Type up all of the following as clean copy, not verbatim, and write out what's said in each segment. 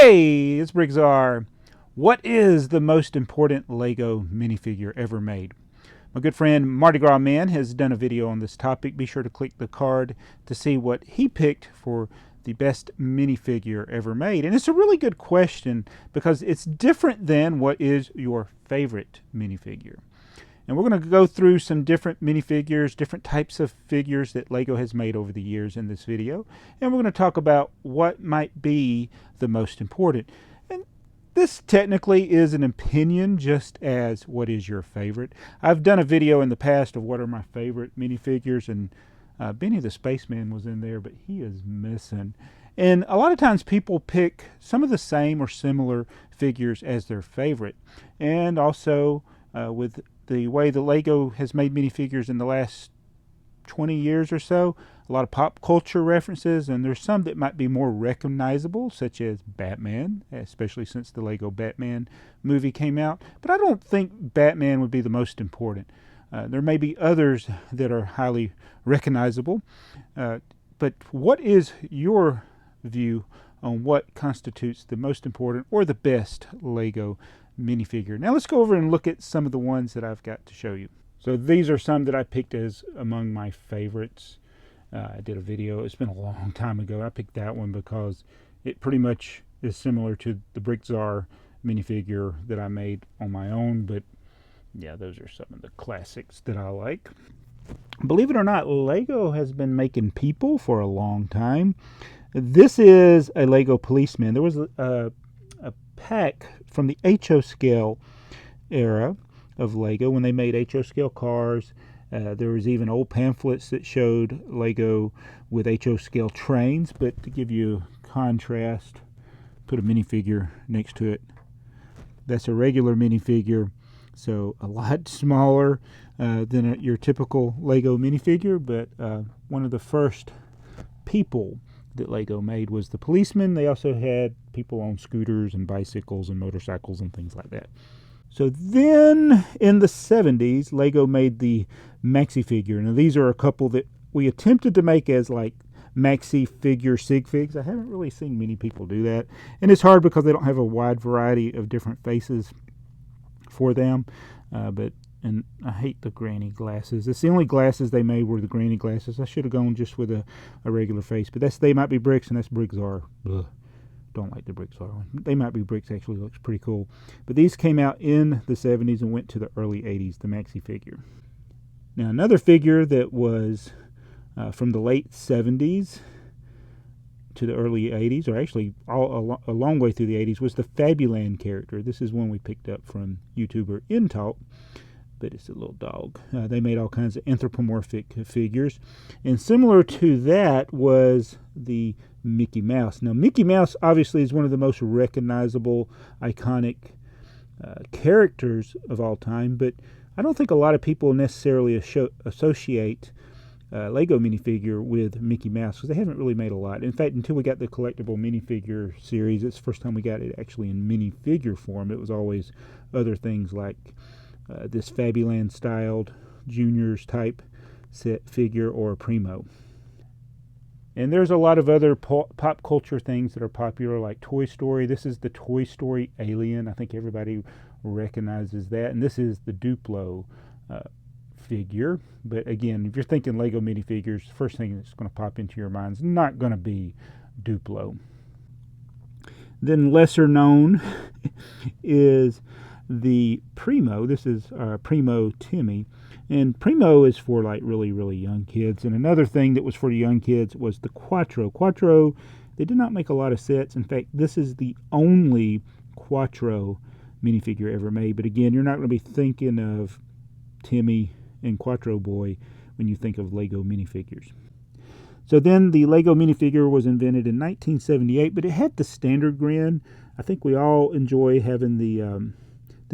Hey, it's BrickTsar. What is the most important LEGO minifigure ever made? My good friend Mardi Gras Man has done a video on this topic. Be sure to click the card to see what he picked for the best minifigure ever made. And it's a really good question because it's different than what is your favorite minifigure. And we're going to go through some different minifigures, different types of figures that LEGO has made over the years in this video. And we're going to talk about what might be the most important. And this technically is an opinion, just as what is your favorite. I've done a video in the past of what are my favorite minifigures, and Benny the Spaceman was in there, but he is missing. And a lot of times people pick some of the same or similar figures as their favorite. And also with the way the LEGO has made minifigures in the last 20 years or so, a lot of pop culture references, and there's some that might be more recognizable, such as Batman, especially since the LEGO Batman movie came out. But I don't think Batman would be the most important. There may be others that are highly recognizable. But what is your view on what constitutes the most important or the best LEGO minifigure? Now let's go over and look at some of the ones that I've got to show you. So these are some that I picked as among my favorites. I did a video, it's been a long time ago. I picked that one because it pretty much is similar to the BrickTsar minifigure that I made on my own, but yeah, those are some of the classics that I like. Believe it or not, LEGO has been making people for a long time. This is a LEGO Policeman. There was a pack from the HO scale era of LEGO when they made HO scale cars. There was even old pamphlets that showed LEGO with HO scale trains, but to give you contrast, put a minifigure next to it. That's a regular minifigure, so a lot smaller than your typical LEGO minifigure, but one of the first people that LEGO made was the Policeman. They also had people on scooters and bicycles and motorcycles and things like that. So then in the 70s, LEGO made the Mexi Figure. Now these are a couple that we attempted to make as like Mexi Figure sig figs. I haven't really seen many people do that. And it's hard because they don't have a wide variety of different faces for them. And I hate the granny glasses. It's the only glasses they made were the granny glasses. I should have gone just with a regular face. But that's TheyMightBeBricks, and that's BrickTsar. Don't like the BrickTsar one. TheyMightBeBricks actually looks pretty cool. But these came out in the 70s and went to the early 80s, the Mexi Figure. Now another figure that was from the late 70s to the early 80s, or actually a long way through the 80s, was the Fabuland character. This is one we picked up from YouTuber InTalk, but it's a little dog. They made all kinds of anthropomorphic figures. And similar to that was the Mickey Mouse. Now, Mickey Mouse obviously is one of the most recognizable, iconic characters of all time, but I don't think a lot of people necessarily associate LEGO minifigure with Mickey Mouse because they haven't really made a lot. In fact, until we got the collectible minifigure series, it's the first time we got it actually in minifigure form. It was always other things like this Fabuland styled juniors type set figure or a Primo. And there's a lot of other pop culture things that are popular, like Toy Story. This is the Toy Story alien. I think everybody recognizes that. And this is the DUPLO figure. But again, if you're thinking LEGO minifigures, the first thing that's going to pop into your mind is not going to be DUPLO. Then lesser known is the Primo. This is Primo Timmy. And Primo is for like really, really young kids. And another thing that was for the young kids was the Quatro. Quatro, they did not make a lot of sets. In fact, this is the only Quatro minifigure ever made. But again, you're not going to be thinking of Timmy and Quatro Boy when you think of LEGO minifigures. So then the LEGO minifigure was invented in 1978, but it had the standard grin. I think we all enjoy having the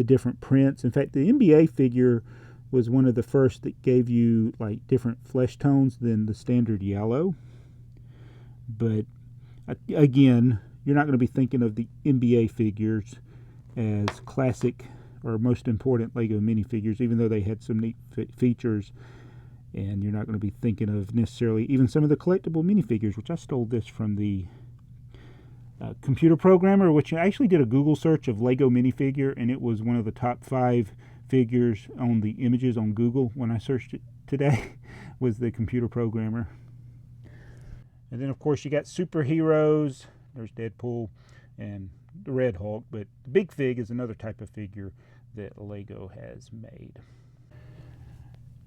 different prints. In fact, the NBA figure was one of the first that gave you like different flesh tones than the standard yellow. But again, you're not going to be thinking of the NBA figures as classic or most important LEGO minifigures, even though they had some neat features. And you're not going to be thinking of necessarily even some of the collectible minifigures, which I stole this from the computer programmer, which I actually did a Google search of Lego minifigure, and it was one of the top 5 figures on the images on Google when I searched it today, was the computer programmer. And then, of course, you got superheroes. There's Deadpool and the Red Hulk, but the Big Fig is another type of figure that Lego has made.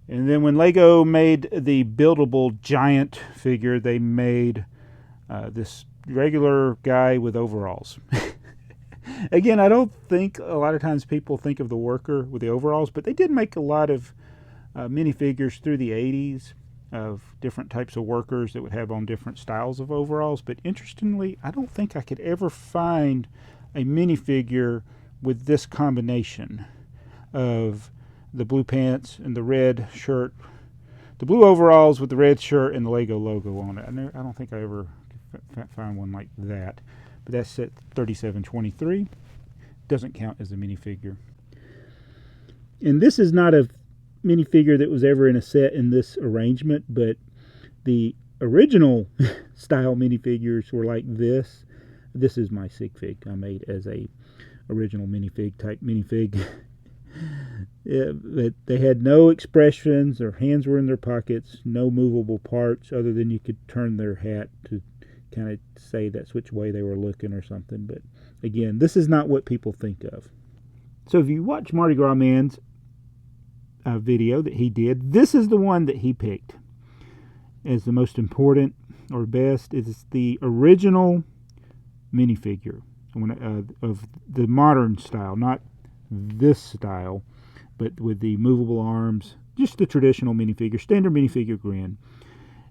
And then when Lego made the buildable giant figure, they made this regular guy with overalls. Again, I don't think a lot of times people think of the worker with the overalls, but they did make a lot of minifigures through the 80s of different types of workers that would have on different styles of overalls. But interestingly, I don't think I could ever find a minifigure with this combination of the blue pants and the red shirt, the blue overalls with the red shirt and the Lego logo on it. I don't think I ever find one like that. But that's set 3723. Doesn't count as a minifigure. And this is not a minifigure that was ever in a set in this arrangement, but the original style minifigures were like this. This is my sig fig I made as a original minifig type minifig. Yeah, but they had no expressions. Their hands were in their pockets, no movable parts other than you could turn their hat to kind of say that's which way they were looking or something. But again, this is not what people think of. So if you watch Mardi Gras Man's video that he did, this is the one that he picked as the most important or best. It's the original minifigure of the modern style, not this style, but with the movable arms, just the traditional minifigure, standard minifigure grin.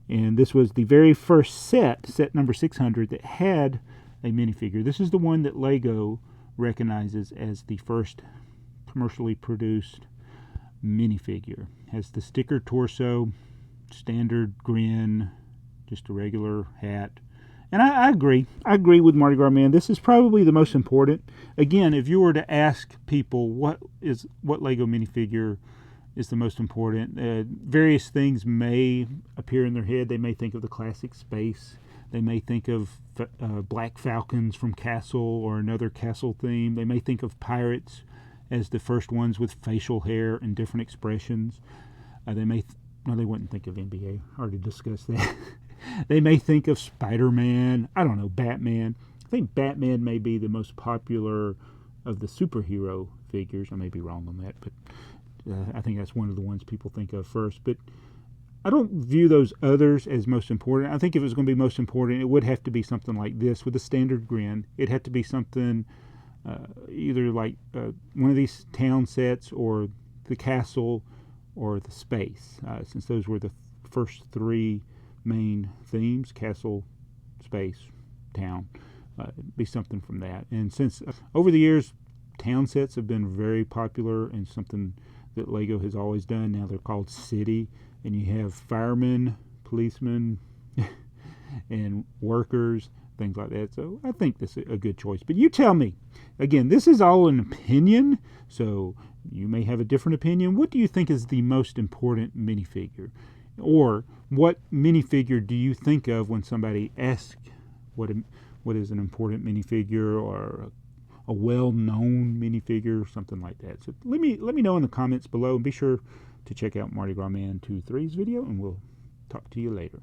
And this was the very first set number 600, that had a minifigure. This is the one that Lego recognizes as the first commercially produced minifigure. Has the sticker torso, standard grin, just a regular hat. And I agree. I agree with Mardi Gras Man. This is probably the most important. Again, if you were to ask people what Lego minifigure is the most important, various things may appear in their head. They may think of the classic space. They may think of Black Falcons from Castle or another Castle theme. They may think of pirates as the first ones with facial hair and different expressions. They wouldn't think of NBA. I already discussed that. They may think of Spider-Man. I don't know, Batman. I think Batman may be the most popular of the superhero figures. I may be wrong on that, but I think that's one of the ones people think of first. But I don't view those others as most important. I think if it was going to be most important, it would have to be something like this with a standard grin. It had to be something either like one of these town sets or the castle or the space, since those were the first 3 main themes: castle, space, town. It'd be something from that. And since over the years town sets have been very popular and something that Lego has always done, now they're called city, and you have firemen, policemen, and workers, things like that. So I think this is a good choice. But you tell me. Again, this is all an opinion, so you may have a different opinion. What do you think is the most important minifigure? Or what minifigure do you think of when somebody asks what is an important minifigure or a well-known minifigure or something like that? So let me know in the comments below, and be sure to check out Mardi Gras Man 2.3's video, and we'll talk to you later.